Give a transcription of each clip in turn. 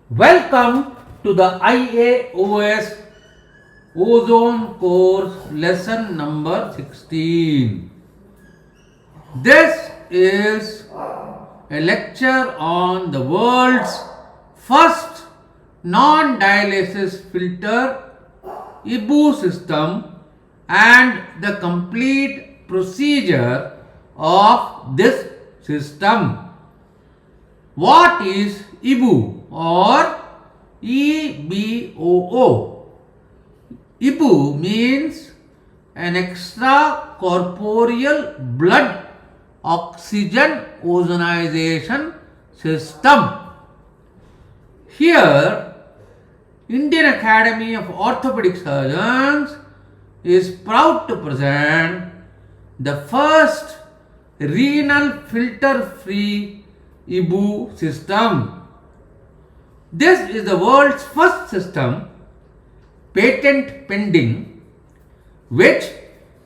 Welcome to the IAOS Ozone course lesson number 16. This is a lecture on the world's first non-dialysis filter EBOO system and the complete procedure of this system. What is EBOO or EBOO? EBOO means an extracorporeal blood oxygen ozonization system. Here, Indian Academy of Orthopedic Surgeons is proud to present the first renal filter-free EBOO system. This is the world's first system, patent pending, which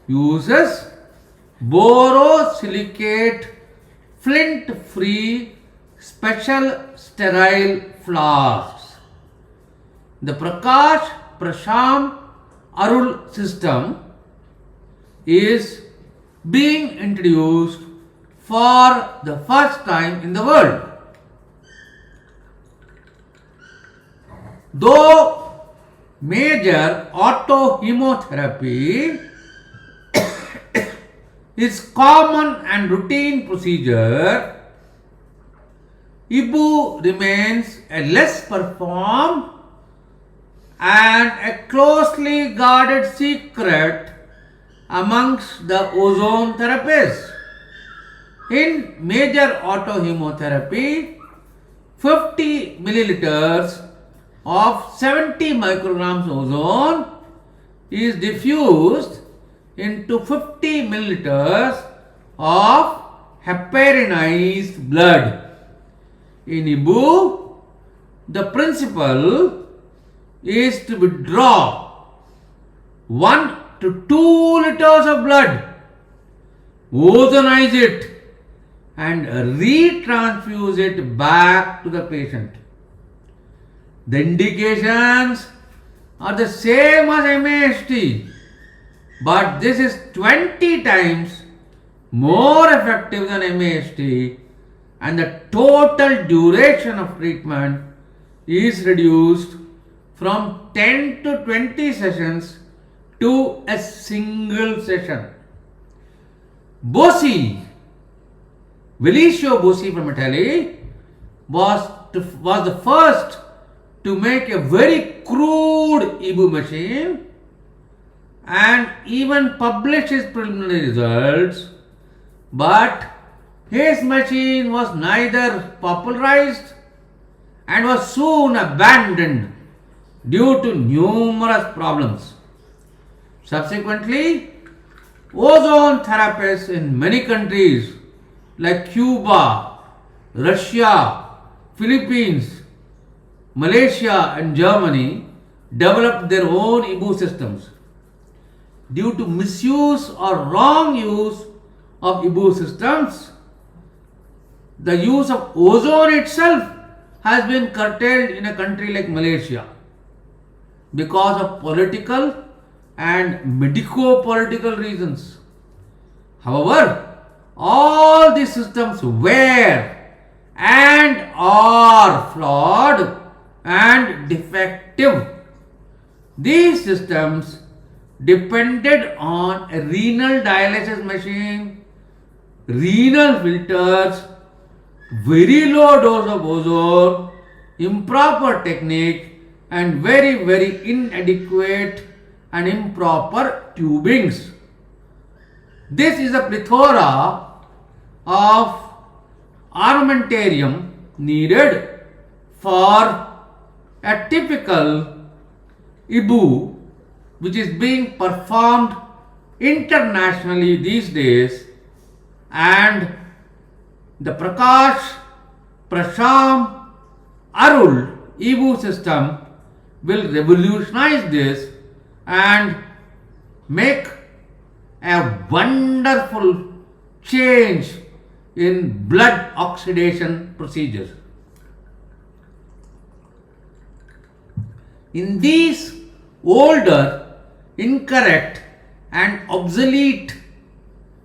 uses Borosilicate flint-free special sterile flasks. The Prakash, Prasham, Arul system is being introduced for the first time in the world. Though major autohemotherapy is common and routine procedure, EBOO remains a less performed and a closely guarded secret amongst the ozone therapists. In major autohemotherapy, 50 milliliters of 70 micrograms ozone is diffused into 50 milliliters of heparinized blood. In EBOO, the principle is to withdraw 1 to 2 liters of blood, ozonize it and retransfuse it back to the patient. The indications are the same as MAHT, but this is 20 times more effective than MAHT, and the total duration of treatment is reduced from 10 to 20 sessions to a single session. Bocci from Italy was the first to make a very crude EBOO machine and even published his preliminary results, but his machine was neither popularized and was soon abandoned due to numerous problems. Subsequently, ozone therapists in many countries like Cuba, Russia, Philippines, Malaysia and Germany developed their own EBOO systems. Due to misuse or wrong use of EBOO systems, the use of ozone itself has been curtailed in a country like Malaysia because of political and medico-political reasons. However, all these systems were and are flawed and defective. These systems depended on a renal dialysis machine, renal filters, very low dose of ozone, improper technique, and very inadequate and improper tubings. This is a plethora of armamentarium needed for a typical EBOO, which is being performed internationally these days, and the Prakash, Prasham, Arul EBOO system will revolutionize this and make a wonderful change in blood oxidation procedures. In these older, incorrect and obsolete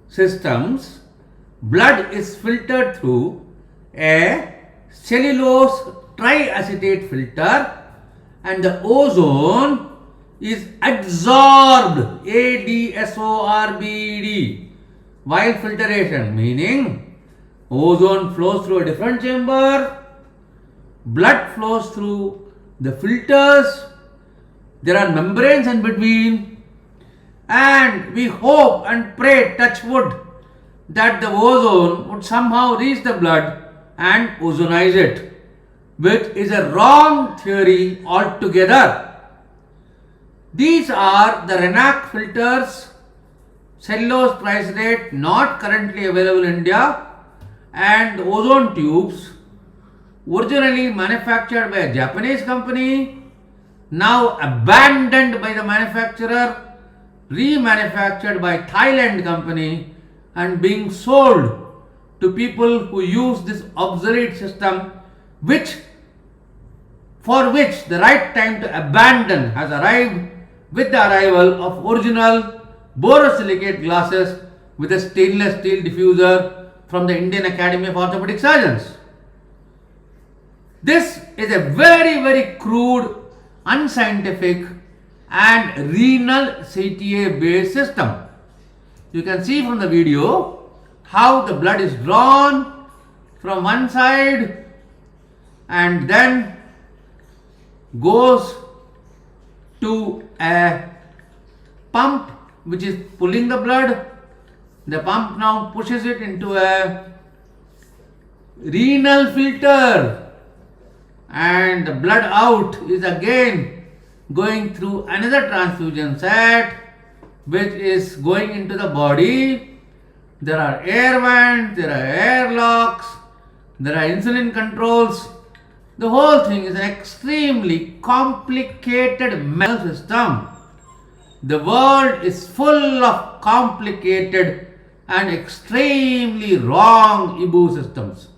systems, blood is filtered through a cellulose triacetate filter and the ozone is adsorbed, ADSORBED, while filtration, meaning ozone flows through a different chamber, blood flows through the filters, there are membranes in between, and we hope and pray, touch wood, that the ozone would somehow reach the blood and ozonize it, which is a wrong theory altogether. These are the RENAC filters, cellulose triacetate, not currently available in India, and ozone tubes, originally manufactured by a Japanese company, now abandoned by the manufacturer, remanufactured by Thailand company and being sold to people who use this obsolete system, for which the right time to abandon has arrived with the arrival of original Borosilicate glasses with a stainless steel diffuser from the Indian Academy of Orthopedic Surgeons. This is a very, very crude, unscientific and renal CTA based system. You can see from the video how the blood is drawn from one side and then goes to a pump which is pulling the blood. The pump now pushes it into a renal filter and the blood out is again going through another transfusion set which is going into the body. There are air vents, there are airlocks, there are insulin controls. The whole thing is an extremely complicated medical system. The world is full of complicated and extremely wrong EBOO systems.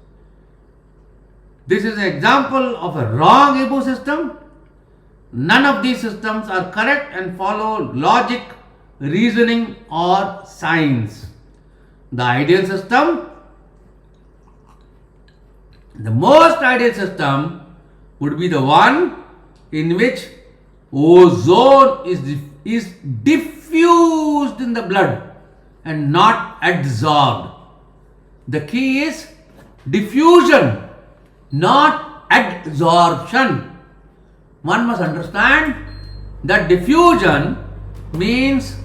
This is an example of a wrong EBOO system. None of these systems are correct and follow logic, reasoning or science. The ideal system, the most ideal system would be the one in which ozone is diffused in the blood and not adsorbed. The key is diffusion, not adsorption. One must understand that diffusion means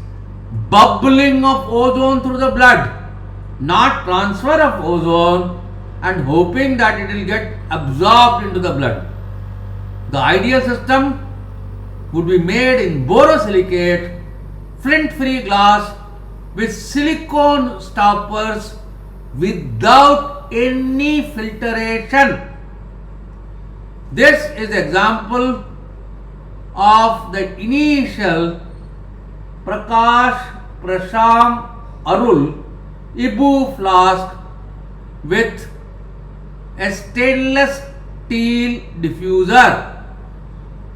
bubbling of ozone through the blood, not transfer of ozone and hoping that it will get absorbed into the blood. The ideal system would be made in borosilicate, flint-free glass with silicone stoppers without any filtration. This is the example of the initial Prakash, Prasham, Arul EBOO flask with a stainless steel diffuser.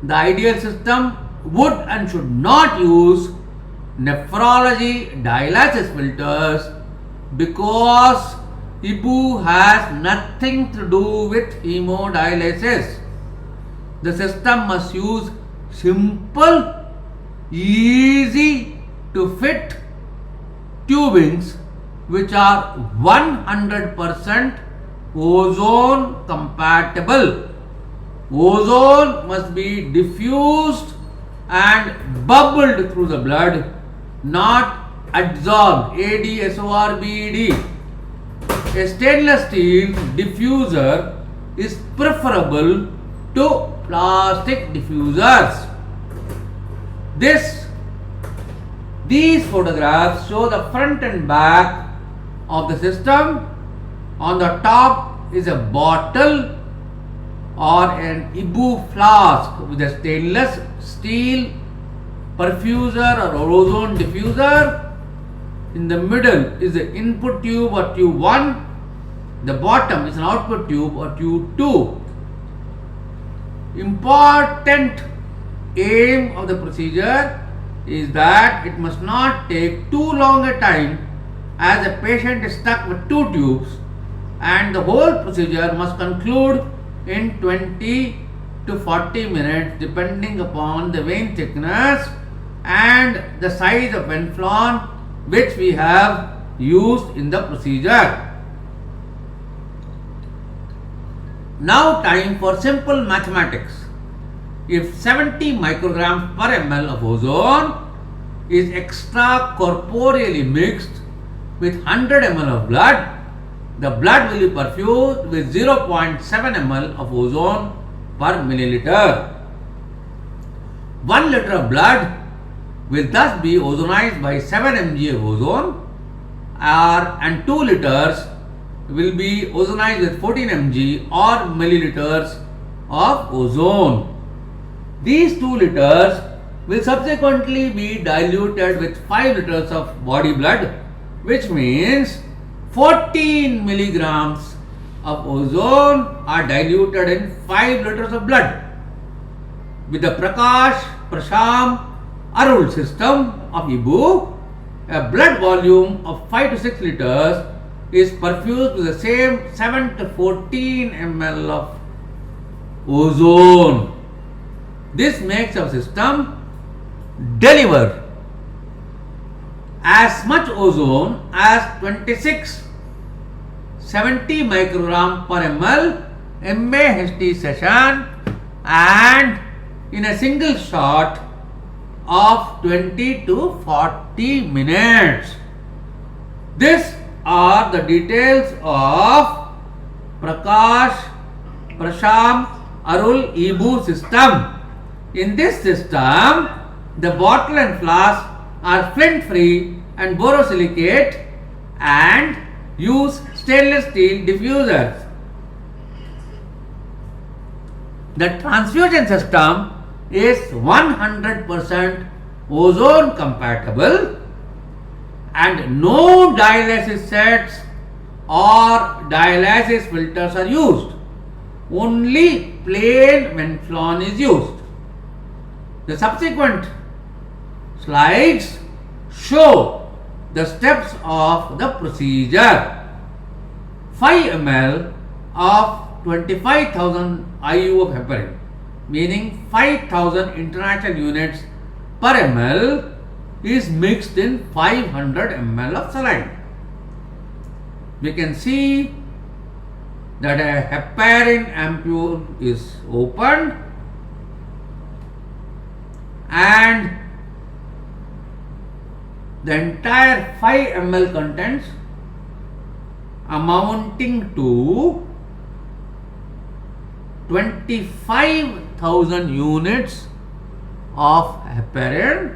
The ideal system would and should not use nephrology dialysis filters because EBOO has nothing to do with hemodialysis. The system must use simple, easy to fit tubings which are 100% ozone compatible. Ozone must be diffused and bubbled through the blood, not adsorbed, ADSORBED. A stainless steel diffuser is preferable to plastic diffusers. These photographs show the front and back of the system. On the top is a bottle or an EBOO flask with a stainless steel perfuser or ozone diffuser. In the middle is the input tube or tube 1. The bottom is an output tube or tube 2. Important aim of the procedure is that it must not take too long a time, as the patient is stuck with two tubes, and the whole procedure must conclude in 20 to 40 minutes depending upon the vein thickness and the size of venflon which we have used in the procedure. Now time for simple mathematics. If 70 micrograms per ml of ozone is extracorporeally mixed with 100 ml of blood, the blood will be perfused with 0.7 ml of ozone per milliliter. 1 liter of blood will thus be ozonized by 7 mg of ozone, and 2 liters will be ozonized with 14 mg or milliliters of ozone. These 2 liters will subsequently be diluted with 5 liters of body blood, which means 14 milligrams of ozone are diluted in 5 liters of blood. With the Prakash, Prasham, Arul system of EBOO, a blood volume of 5 to 6 liters is perfused with the same 7 to 14 ml of ozone. This makes our system deliver as much ozone as 70 microgram per ml MAHT session, and in a single shot of 20 to 40 minutes. These are the details of Prakash, Prasham, Arul EBOO system. In this system, the bottle and flask are flint free and borosilicate and use stainless steel diffusers. The transfusion system is 100% ozone compatible, and no dialysis sets or dialysis filters are used. Only plain venflon is used. The subsequent slides show the steps of the procedure. 5 ml of 25,000 IU of heparin, meaning 5,000 international units per ml, is mixed in 500 ml of saline. We can see that a heparin ampule is opened and the entire 5 ml contents amounting to 25,000 units of heparin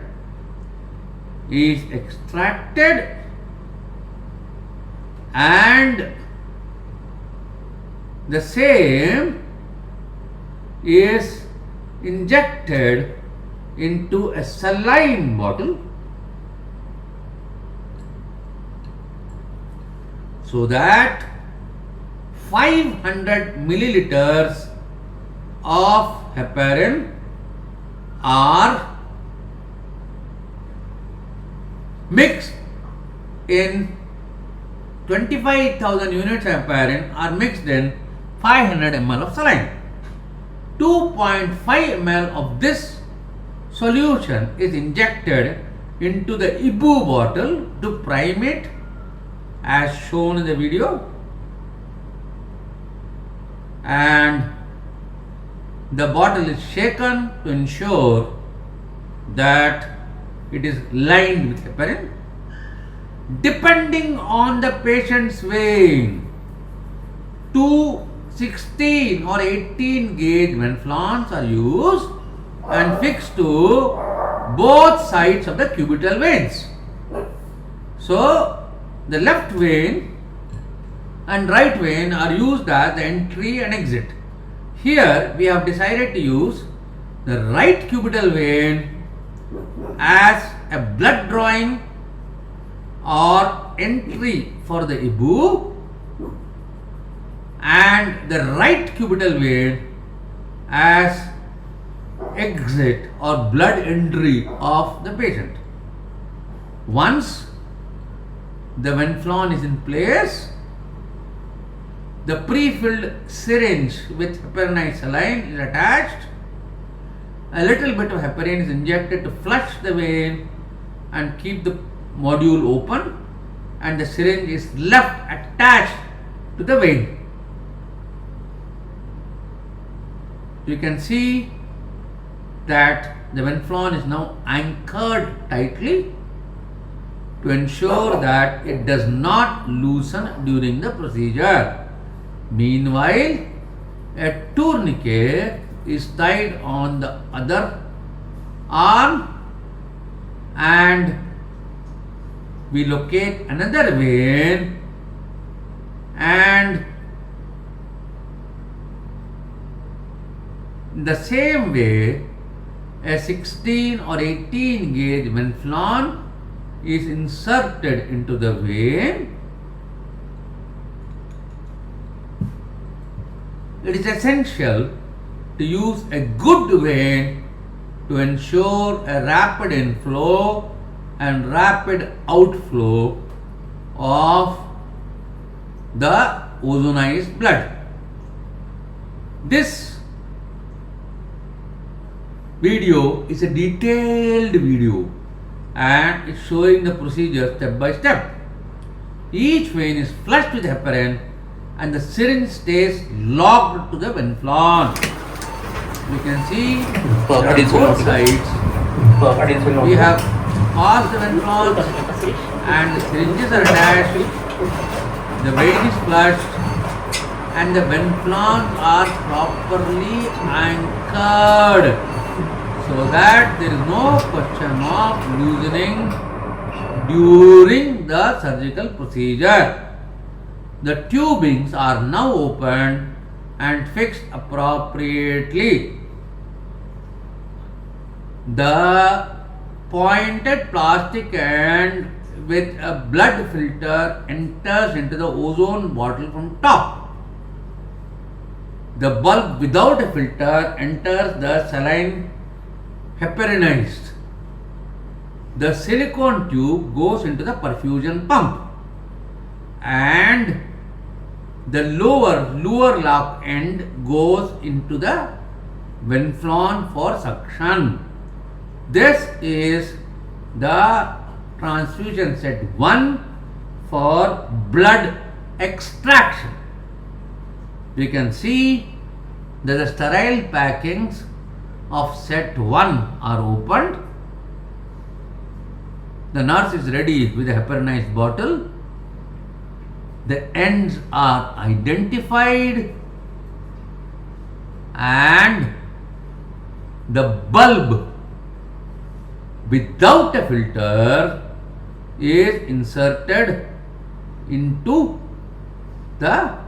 is extracted and the same is injected into a saline bottle so that 500 milliliters of heparin are mixed in 25,000 units of heparin are mixed in 500 ml of saline. 2.5 ml of this solution is injected into the EBOO bottle to prime it as shown in the video, and the bottle is shaken to ensure that it is lined with heparin. Depending on the patient's vein, 2, 16 or 18 gauge venflons are used and fixed to both sides of the cubital veins. So, the left vein and right vein are used as the entry and exit. Here we have decided to use the right cubital vein as a blood drawing or entry for the EBOO, and the right cubital vein as exit or blood entry of the patient. Once the venflon is in place, the pre-filled syringe with heparinized saline is attached. A little bit of heparin is injected to flush the vein and keep the module open, and the syringe is left attached to the vein. You can see that the venflon is now anchored tightly to ensure that it does not loosen during the procedure. Meanwhile, a tourniquet is tied on the other arm and we locate another vein and in the same way a 16 or 18 gauge venflon is inserted into the vein. It is essential to use a good vein to ensure a rapid inflow and rapid outflow of the ozonized blood. This video is a detailed video and it's showing the procedure step by step. Each vein is flushed with heparin and the syringe stays locked to the venflon. You can see there are both sides. We have passed the venflons and the syringes are attached. The vein is flushed and the venflons are properly anchored so that there is no question of loosening during the surgical procedure. The tubings are now opened and fixed appropriately. The pointed plastic end with a blood filter enters into the ozone bottle from top. The bulb without a filter enters the saline heparinized. The silicone tube goes into the perfusion pump and the lower lock end goes into the venflon for suction. This is the transfusion set 1 for blood extraction. You can see that the sterile packings of set 1 are opened. The nurse is ready with a heparinized bottle. The ends are identified and the bulb without a filter is inserted into the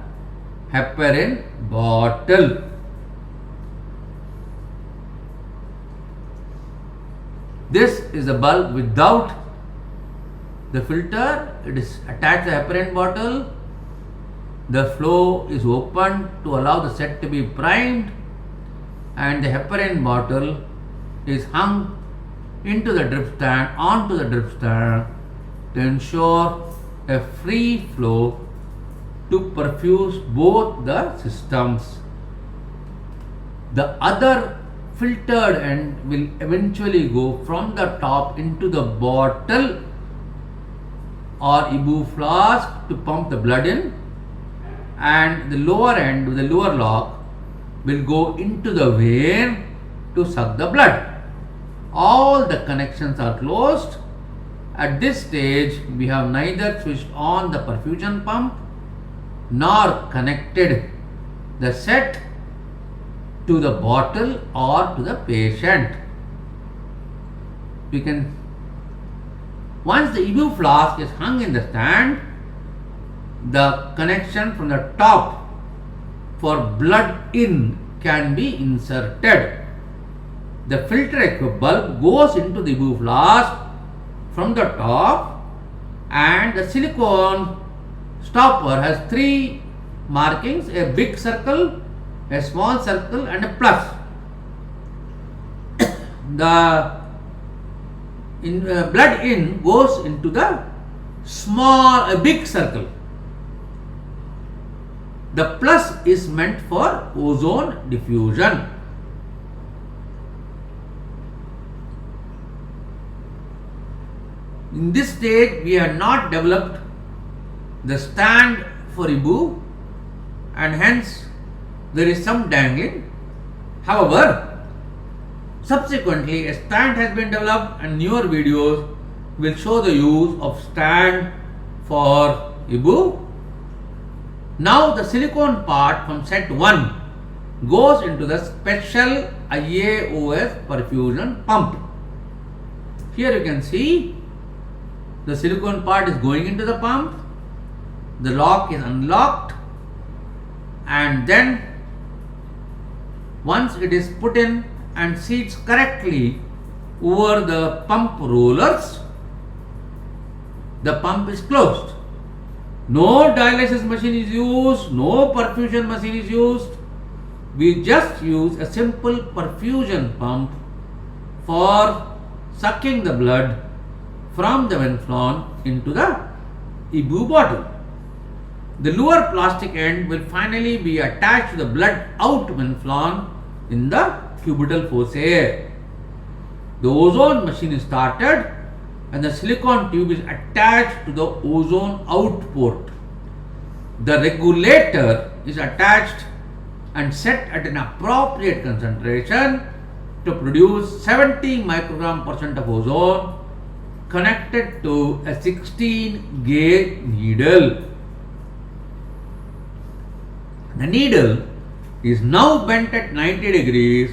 heparin bottle. This is a bulb without the filter. It is attached to the heparin bottle. The flow is opened to allow the set to be primed and the heparin bottle is hung into the drip stand, onto the drip stand to ensure a free flow to perfuse both the systems. The other filtered end will eventually go from the top into the bottle or EBOO flask to pump the blood in, and the lower end with the lower lock will go into the vein to suck the blood. All the connections are closed. At this stage, we have neither switched on the perfusion pump nor connected the set to the bottle or to the patient. Once the EBOO flask is hung in the stand, the connection from the top for blood in can be inserted. The filter equipped bulb goes into the EBOO flask from the top, and the silicone stopper has 3 markings: a big circle, a small circle and a plus. the blood in goes into the a big circle. The plus is meant for ozone diffusion. In this stage, we have not developed the stand for EBOO, and hence there is some dangling. However, subsequently a stand has been developed, and newer videos will show the use of stand for EBOO. Now the silicone part from set 1 goes into the special IAOS perfusion pump. Here you can see the silicone part is going into the pump, the lock is unlocked, and then once it is put in and seats correctly over the pump rollers, the pump is closed. No dialysis machine is used, no perfusion machine is used. We just use a simple perfusion pump for sucking the blood from the venflon into the EBOO bottle. The lower plastic end will finally be attached to the blood out venflon in the cubital fossa. The ozone machine is started and the silicone tube is attached to the ozone out port. The regulator is attached and set at an appropriate concentration to produce 70 microgram % of ozone connected to a 16 gauge needle. The needle is now bent at 90 degrees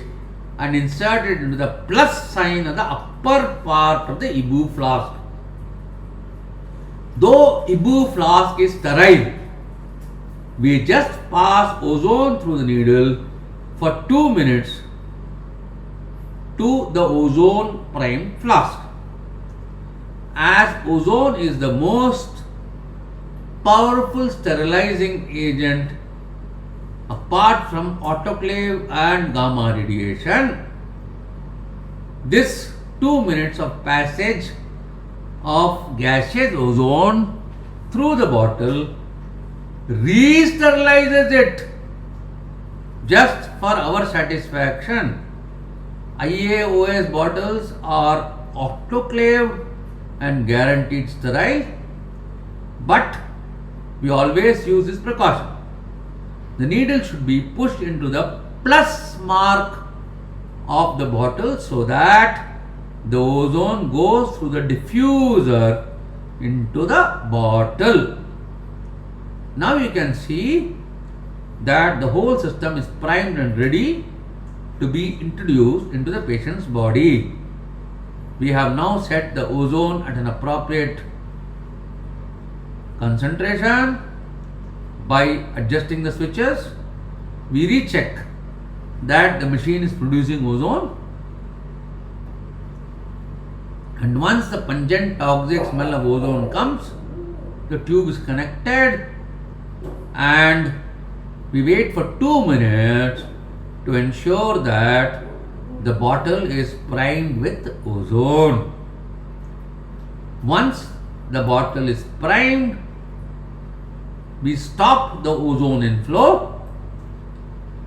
and inserted into the plus sign of the upper part of the EBOO flask. Though EBOO flask is sterile, we just pass ozone through the needle for 2 minutes to the ozone primed flask. As ozone is the most powerful sterilizing agent apart from autoclave and gamma radiation, this 2 minutes of passage of gaseous ozone through the bottle re-sterilizes it just for our satisfaction. IAOS bottles are autoclaved and guaranteed sterile, but we always use this precaution. The needle should be pushed into the plus mark of the bottle so that the ozone goes through the diffuser into the bottle. Now you can see that the whole system is primed and ready to be introduced into the patient's body. We have now set the ozone at an appropriate concentration. By adjusting the switches, we recheck that the machine is producing ozone, and once the pungent toxic smell of ozone comes, the tube is connected and we wait for 2 minutes to ensure that the bottle is primed with ozone. Once the bottle is primed, we stop the ozone inflow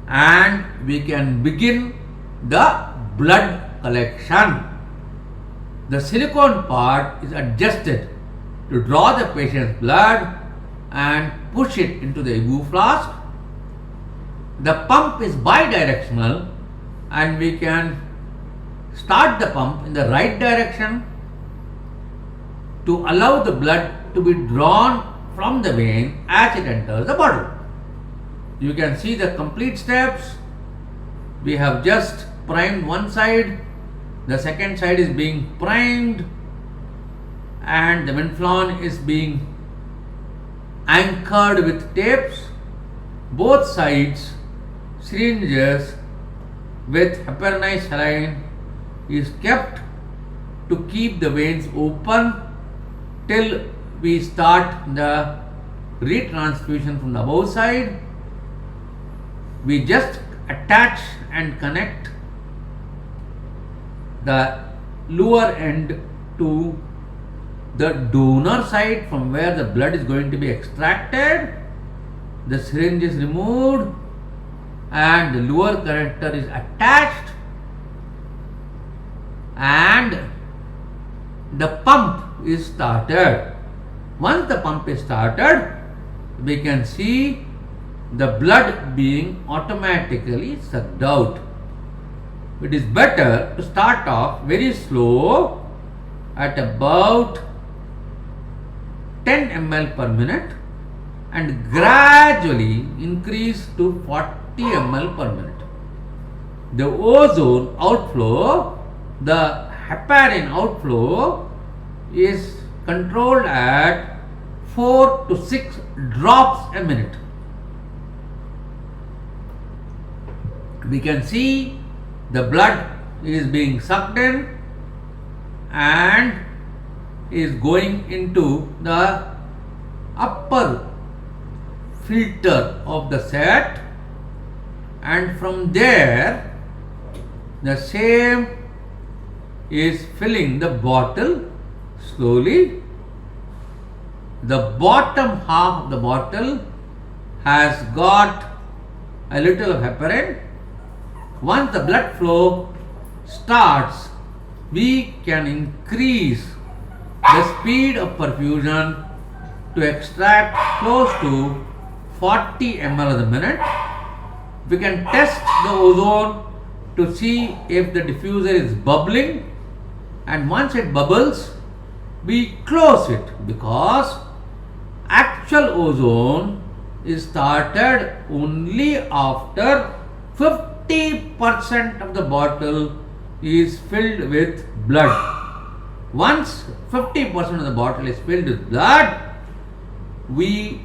and we can begin the blood collection. The silicone part is adjusted to draw the patient's blood and push it into the EBOO flask. The pump is bidirectional and we can start the pump in the right direction to allow the blood to be drawn from the vein as it enters the bottle. You can see the complete steps. We have just primed one side, the second side is being primed, and the venflon is being anchored with tapes. Both sides syringes with heparinized saline is kept to keep the veins open till we start the retransfusion from the above side. We just attach and connect the lower end to the donor side from where the blood is going to be extracted. The syringe is removed and the lower connector is attached, and the pump is started. Once the pump is started, we can see the blood being automatically sucked out. It is better to start off very slow at about 10 ml per minute and gradually increase to 40 ml per minute. The ozone outflow, the heparin outflow is controlled at 4 to 6 drops a minute. We can see the blood is being sucked in and is going into the upper filter of the set, and from there the same is filling the bottle slowly. The bottom half of the bottle has got a little of heparin. Once the blood flow starts, we can increase the speed of perfusion to extract close to 40 ml a minute. We can test the ozone to see if the diffuser is bubbling, and once it bubbles, we close it, because actual ozone is started only after 50% of the bottle is filled with blood. Once 50% of the bottle is filled with blood, we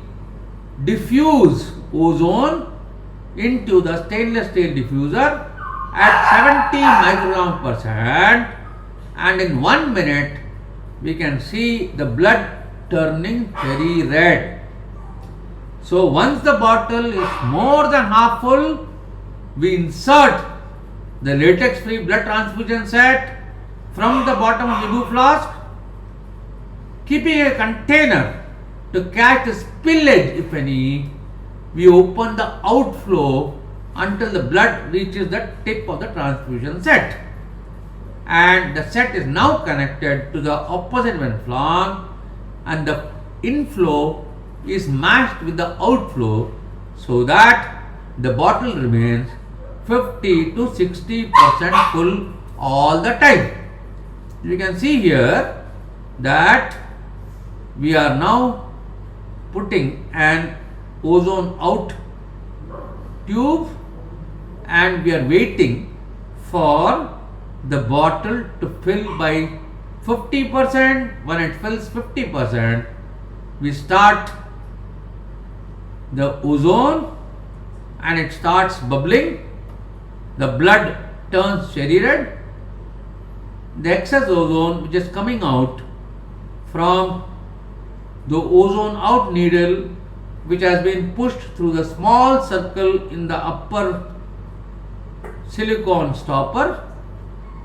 diffuse ozone into the stainless steel diffuser at 70 micrograms per cent, and in 1 minute we can see the blood turning very red. So once the bottle is more than half full, we insert the latex free blood transfusion set from the bottom of the EBOO flask, keeping a container to catch the spillage if any. We open the outflow until the blood reaches the tip of the transfusion set, and the set is now connected to the opposite vein flank, and the inflow is matched with the outflow so that the bottle remains 50 to 60% full all the time. You can see here that we are now putting an ozone out tube, and we are waiting for the bottle to fill by 50%. When it fills 50%, we start the ozone and it starts bubbling. The blood turns cherry red. The excess ozone which is coming out from the ozone out needle, which has been pushed through the small circle in the upper silicone stopper,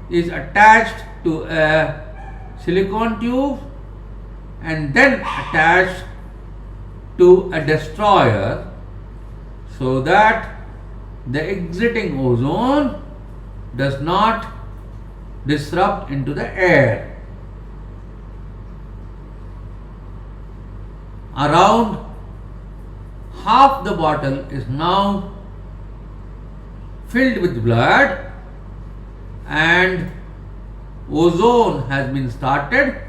is attached to a silicone tube and then attached to a destroyer, so that the exiting ozone does not disrupt into the air. Around half the bottle is now filled with blood, and ozone has been started,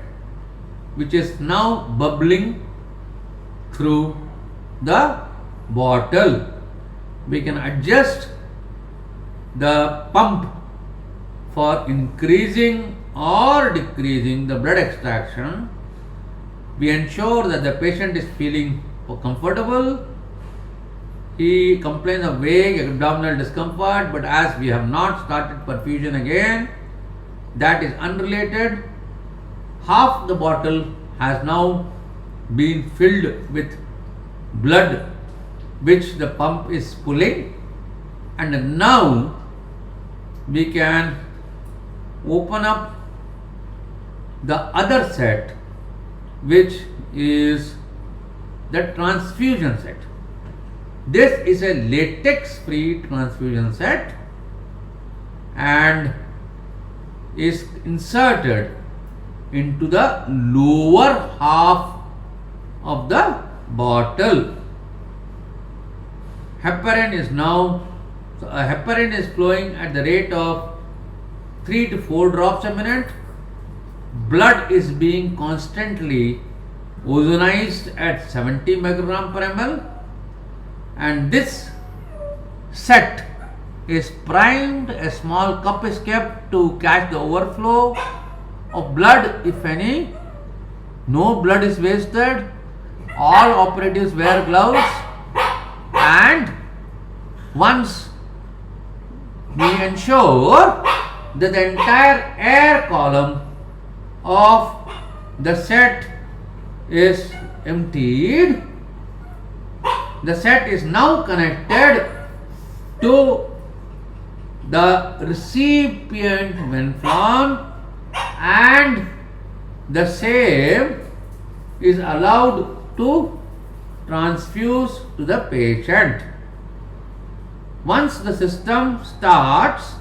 which is now bubbling through the bottle. We can adjust the pump for increasing or decreasing the blood extraction. We ensure that the patient is feeling comfortable. He complains of vague abdominal discomfort, but as we have not started perfusion again, that is unrelated. Half the bottle has now been filled with blood, which the pump is pulling, and now we can open up the other set, which is the transfusion set. This is a latex free transfusion set and is inserted into the lower half of the bottle. Heparin is flowing at the rate of 3 to 4 drops a minute. Blood is being constantly ozonized at 70 microgram per ml, and this set is primed. A small cup is kept to catch the overflow of blood, if any. No blood is wasted. All operatives wear gloves, and once we ensure that the entire air column of the set is emptied, the set is now connected to the recipient venflon, and the same is allowed to transfuse to the patient. Once the system starts,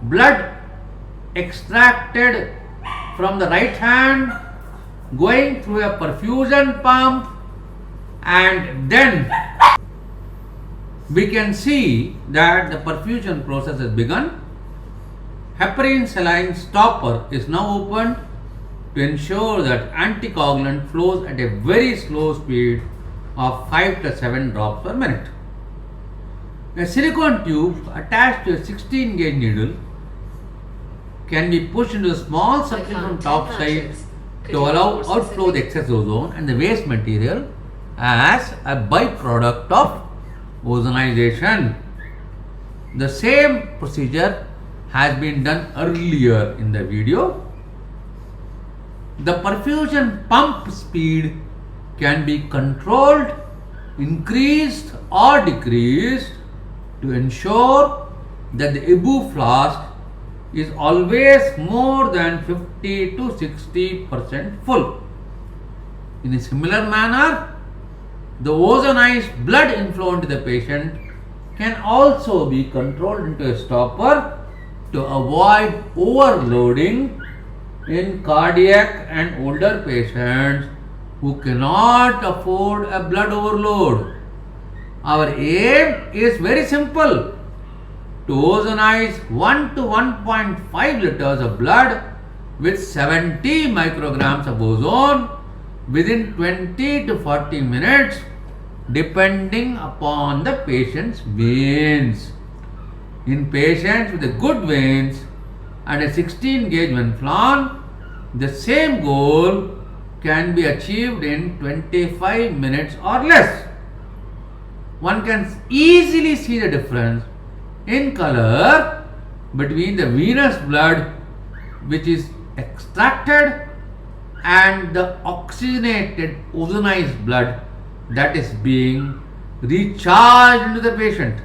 blood extracted from the right hand, going through a perfusion pump, and then we can see that the perfusion process has begun. Heparin saline stopper is now opened to ensure that anticoagulant flows at a very slow speed of 5 to 7 drops per minute. A silicone tube attached to a 16 gauge needle can be pushed into a small circle from top side to allow outflow of the excess ozone and the waste material as a byproduct of ozonization. The same procedure has been done earlier in the video. The perfusion pump speed can be controlled, increased or decreased to ensure that the EBOO flask is always more than 50 to 60% full. In a similar manner, the ozonized blood inflow into the patient can also be controlled into a stopper to avoid overloading in cardiac and older patients who cannot afford a blood overload. Our aim is very simple: to ozonize 1 to 1.5 liters of blood with 70 micrograms of ozone within 20 to 40 minutes, depending upon the patient's veins. In patients with a good veins and a 16 gauge venflon, the same goal can be achieved in 25 minutes or less. One can easily see the difference in color between the venous blood which is extracted and the oxygenated ozonized blood that is being recharged into the patient.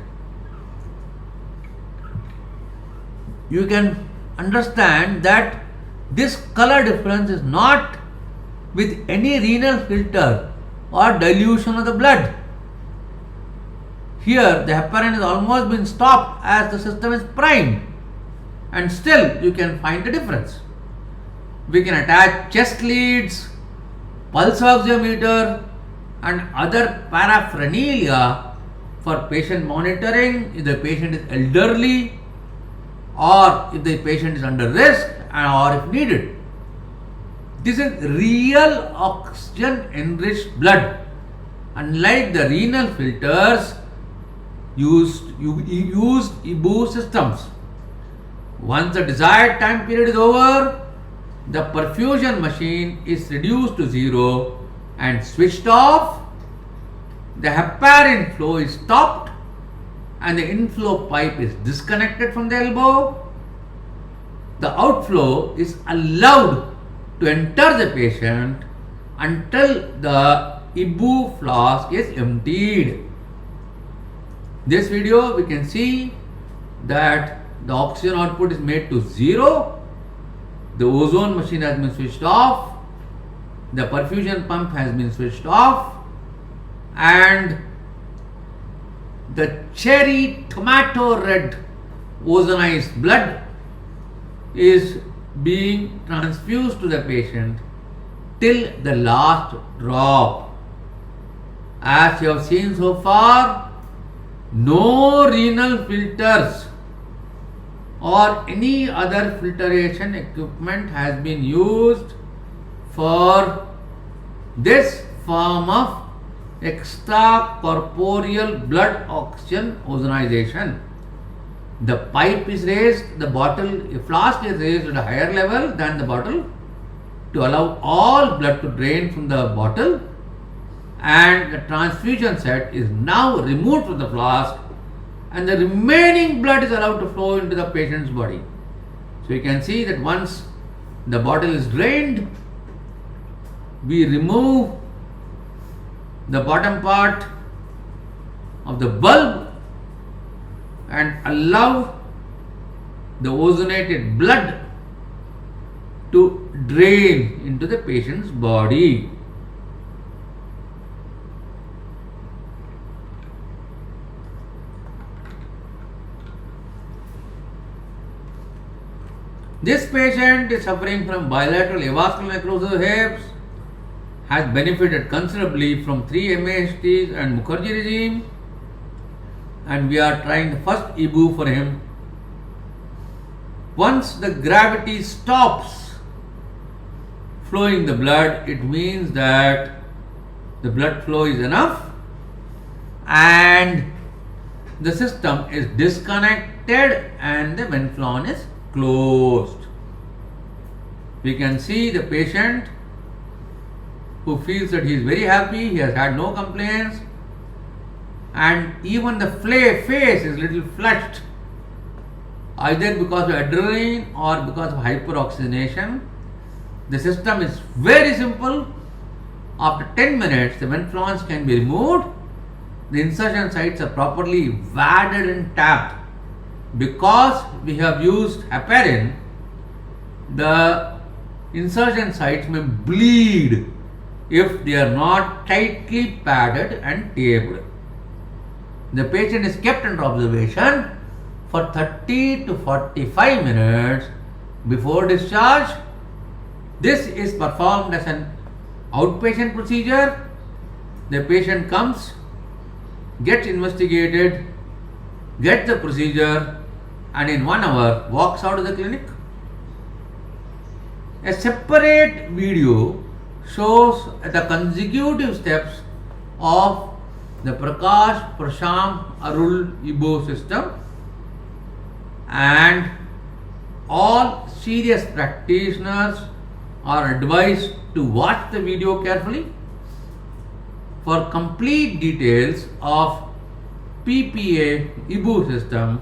You can understand that this color difference is not with any renal filter or dilution of the blood. Here the heparin has almost been stopped as the system is primed, and still you can find the difference. We can attach chest leads, pulse oximeter and other paraphernalia for patient monitoring if the patient is elderly or if the patient is under risk or if needed. This is real oxygen enriched blood. Unlike the renal filters used EBOO systems. Once the desired time period is over, the perfusion machine is reduced to zero and switched off. The heparin flow is stopped and the inflow pipe is disconnected from the elbow. The outflow is allowed to enter the patient until the EBOO flask is emptied. This video we can see that the oxygen output is made to zero the ozone machine has been switched off, the perfusion pump has been switched off, and the cherry tomato red ozonized blood is being transfused to the patient till the last drop. As you have seen so far, no renal filters or any other filtration equipment has been used for this form of extra corporeal blood oxygen ozonization. The pipe is raised, the flask is raised at a higher level than the bottle to allow all blood to drain from the bottle, and the transfusion set is now removed from the flask, and the remaining blood is allowed to flow into the patient's body. So you can see that once the bottle is drained, we remove the bottom part of the bulb and allow the ozonated blood to drain into the patient's body. This patient is suffering from bilateral avascular necrosis of hips, has benefited considerably from 3 MAHTs and Mukherjee regime, and we are trying the first EBOO for him. Once the gravity stops flowing the blood, it means that the blood flow is enough and the system is disconnected and the venflon is closed. We can see the patient who feels that he is very happy, he has had no complaints, and even the face is little flushed, either because of adrenaline or because of hyperoxygenation. The system is very simple. After 10 minutes, the venflons can be removed. The insertion sites are properly wadded and tapped. Because we have used heparin, the insertion sites may bleed if they are not tightly padded and taped. The patient is kept under observation for 30 to 45 minutes before discharge. This is performed as an outpatient procedure. The patient comes, gets investigated, gets the procedure, and in 1 hour walks out of the clinic. A separate video shows the consecutive steps of the Prakash, Prasham, Arul EBOO system, and all serious practitioners are advised to watch the video carefully. For complete details of PPA EBOO system,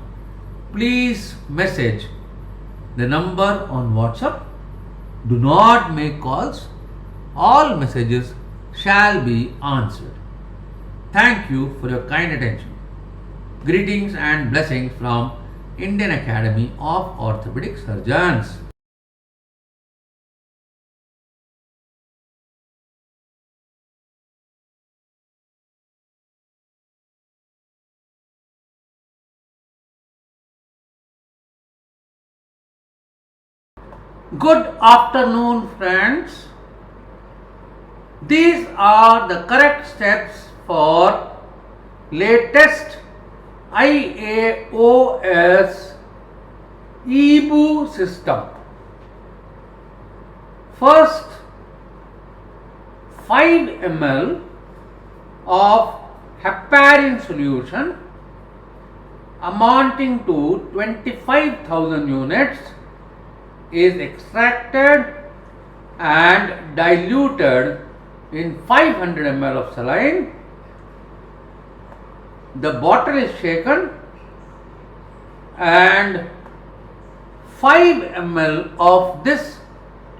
please message the number on WhatsApp. Do not make calls. All messages shall be answered. Thank you for your kind attention. Greetings and blessings from Indian Academy of Orthopedic Surgeons. Good afternoon, friends. These are the correct steps for latest IAOS EBOO system. First, 5 ml of heparin solution amounting to 25,000 units is extracted and diluted in 500 ml of saline. The bottle is shaken and 5 ml of this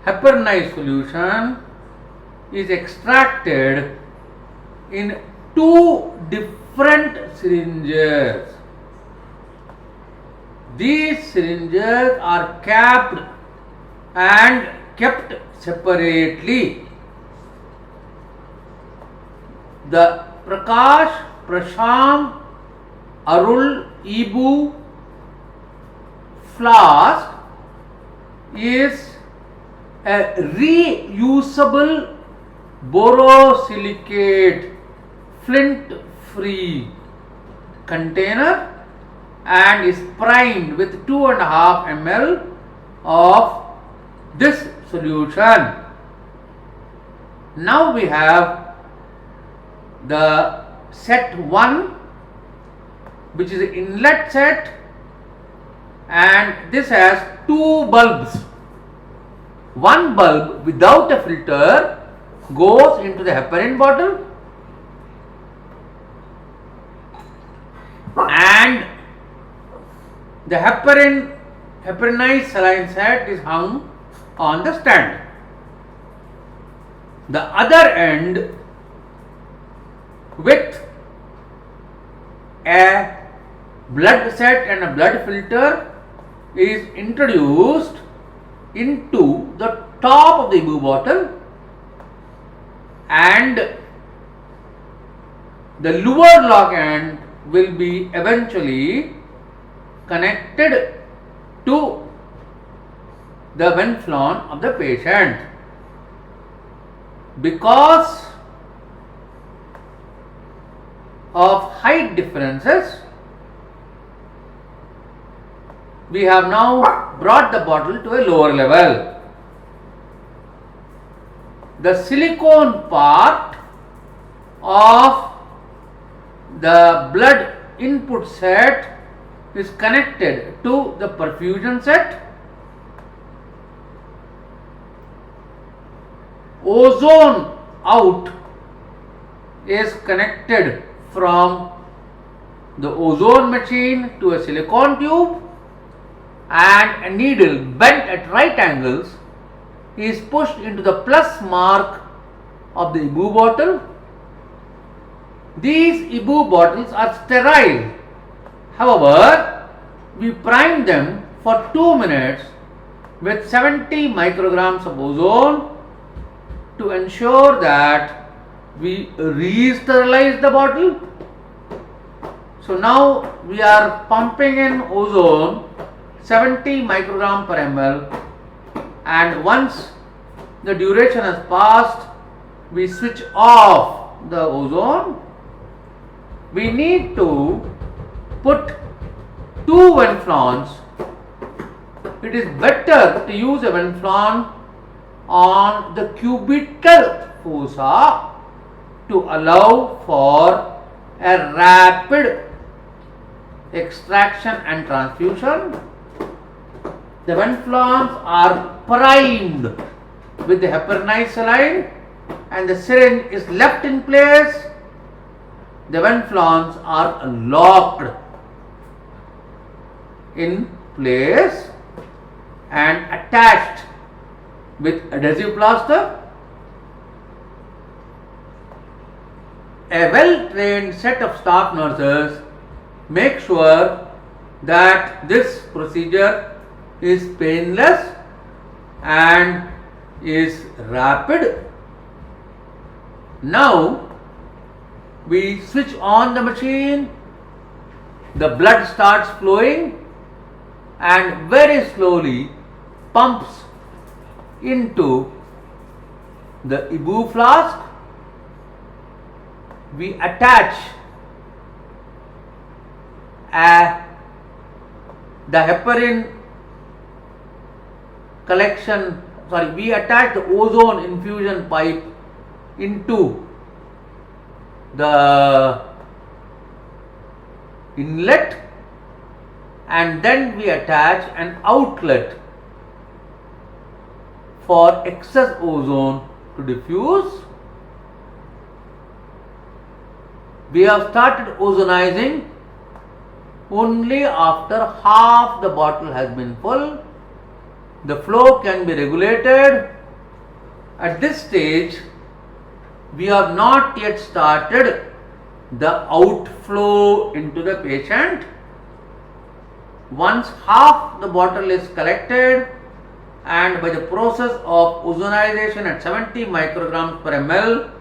heparinized solution is extracted in 2 different syringes. These syringes are capped and kept separately. The Prakash, Prasham, Arul EBOO flask is a reusable borosilicate flint free container and is primed with 2.5 ml of this solution. Now we have the set 1, which is an inlet set, and this has 2 bulbs. One bulb without a filter goes into the heparin bottle, and the heparinized saline set is hung on the stand. The other end with a blood set and a blood filter is introduced into the top of the EBOO bottle, and the lower lock end will be eventually connected to the venflon of the patient. Because of height differences, we have now brought the bottle to a lower level. The silicone part of the blood input set is connected to the perfusion set. Ozone out is connected from the ozone machine to a silicone tube, and a needle bent at right angles is pushed into the plus mark of the EBOO bottle. These EBOO bottles are sterile. However, we prime them for 2 minutes with 70 micrograms of ozone to ensure that we re-sterilize the bottle. So now we are pumping in ozone 70 microgram per ml, and once the duration has passed, we switch off the ozone. We need to put 2 venflons. It is better to use a venflon on the cubital fossa to allow for a rapid extraction and transfusion. The venflons are primed with the heparinized saline, and the syringe is left in place. The venflons are locked in place and attached with adhesive plaster. A well-trained set of staff nurses make sure that this procedure is painless and is rapid. Now we switch on the machine, the blood starts flowing and very slowly pumps into the EBOO flask. We attach the heparin collection, we attach the ozone infusion pipe into the inlet, and then we attach an outlet for excess ozone to diffuse. We have started ozonizing only after half the bottle has been full. The flow can be regulated. At this stage, we have not yet started the outflow into the patient. Once half the bottle is collected, and by the process of ozonization at 70 micrograms per ml,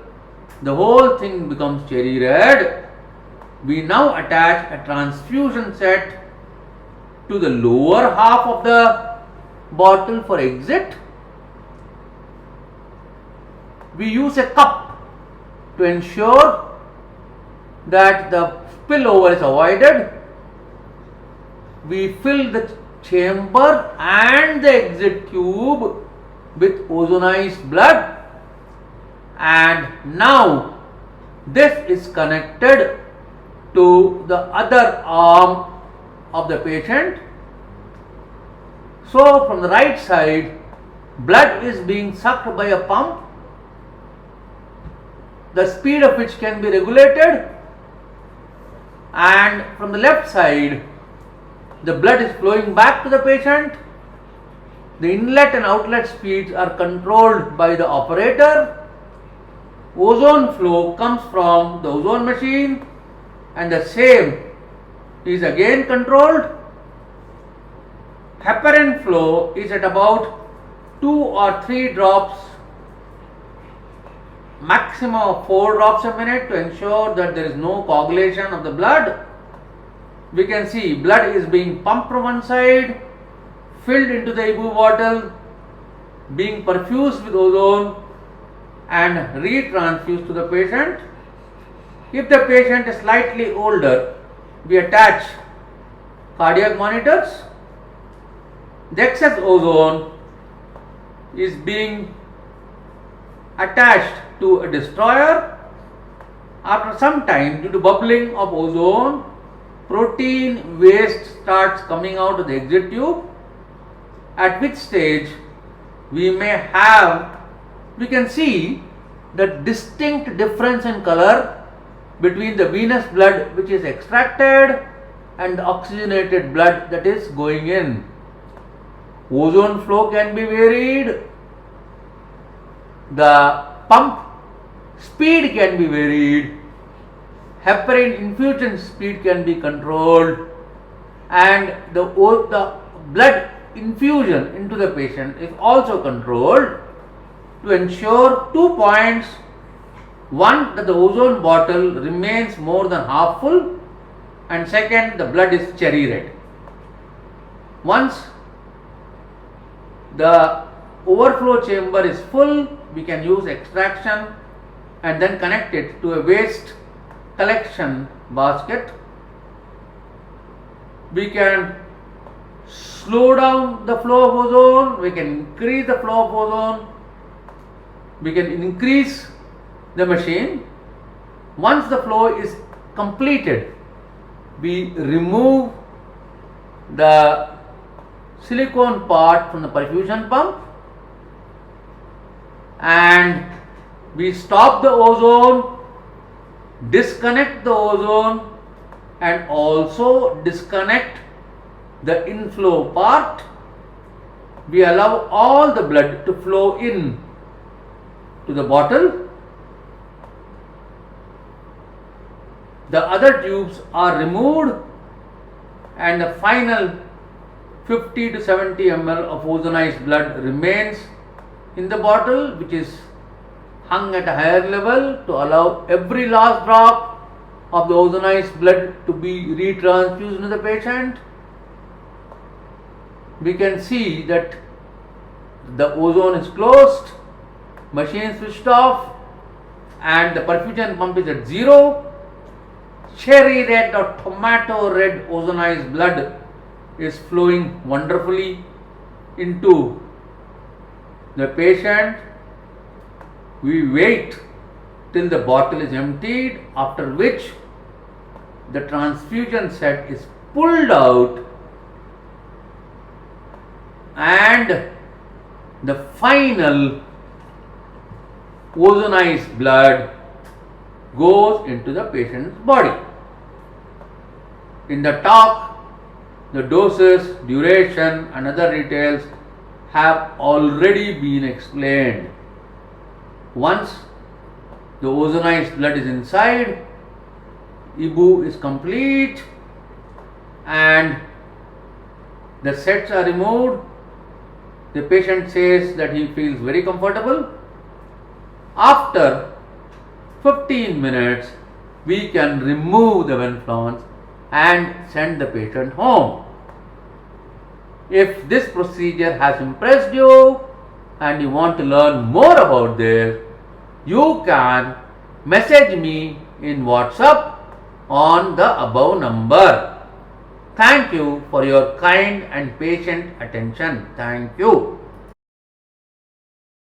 the whole thing becomes cherry red. We now attach a transfusion set to the lower half of the bottle for exit. We use a cup to ensure that the spillover is avoided. We fill the chamber and the exit tube with ozonized blood, and now this is connected to the other arm of the patient. So from the right side, blood is being sucked by a pump, the speed of which can be regulated, and from the left side, the blood is flowing back to the patient. The inlet and outlet speeds are controlled by the operator. Ozone flow comes from the ozone machine, and the same is again controlled. Heparin flow is at about 2 or 3 drops, maximum of 4 drops a minute, to ensure that there is no coagulation of the blood. We can see blood is being pumped from one side, filled into the EBOO bottle, being perfused with ozone and retransfused to the patient. If the patient is slightly older, we attach cardiac monitors. The excess ozone is being attached to a destroyer. After some time, due to bubbling of ozone, protein waste starts coming out of the exit tube, at which stage we can see the distinct difference in color between the venous blood which is extracted and the oxygenated blood that is going in. Ozone flow can be varied, the pump speed can be varied, heparin infusion speed can be controlled, and the blood infusion into the patient is also controlled to ensure 2 points. One, that the ozone bottle remains more than half full, and second, the blood is cherry red. Once the overflow chamber is full, we can use extraction and then connect it to a waste collection basket. We can slow down the flow of ozone, we can increase the flow of ozone, we can increase the machine. Once the flow is completed, we remove the silicone part from the perfusion pump and we stop the ozone, disconnect the ozone, and also disconnect the inflow part. We allow all the blood to flow in to the bottle. The other tubes are removed and the final 50 to 70 ml of ozonized blood remains in the bottle, which is hung at a higher level to allow every last drop of the ozonized blood to be retransfused to the patient. We can see that the ozone is closed, machine switched off, and the perfusion pump is at 0. Cherry red or tomato red ozonized blood is flowing wonderfully into the patient. We wait till the bottle is emptied, after which the transfusion set is pulled out and the final ozonized blood goes into the patient's body. In the talk, the doses, duration and other details have already been explained. Once the ozonized blood is inside, EBOO is complete and the sets are removed The patient says that he feels very comfortable. After 15 minutes, we can remove the influence and send the patient home. If this procedure has impressed you and you want to learn more about this, you can message me in WhatsApp on the above number. Thank you for your kind and patient attention. Thank you.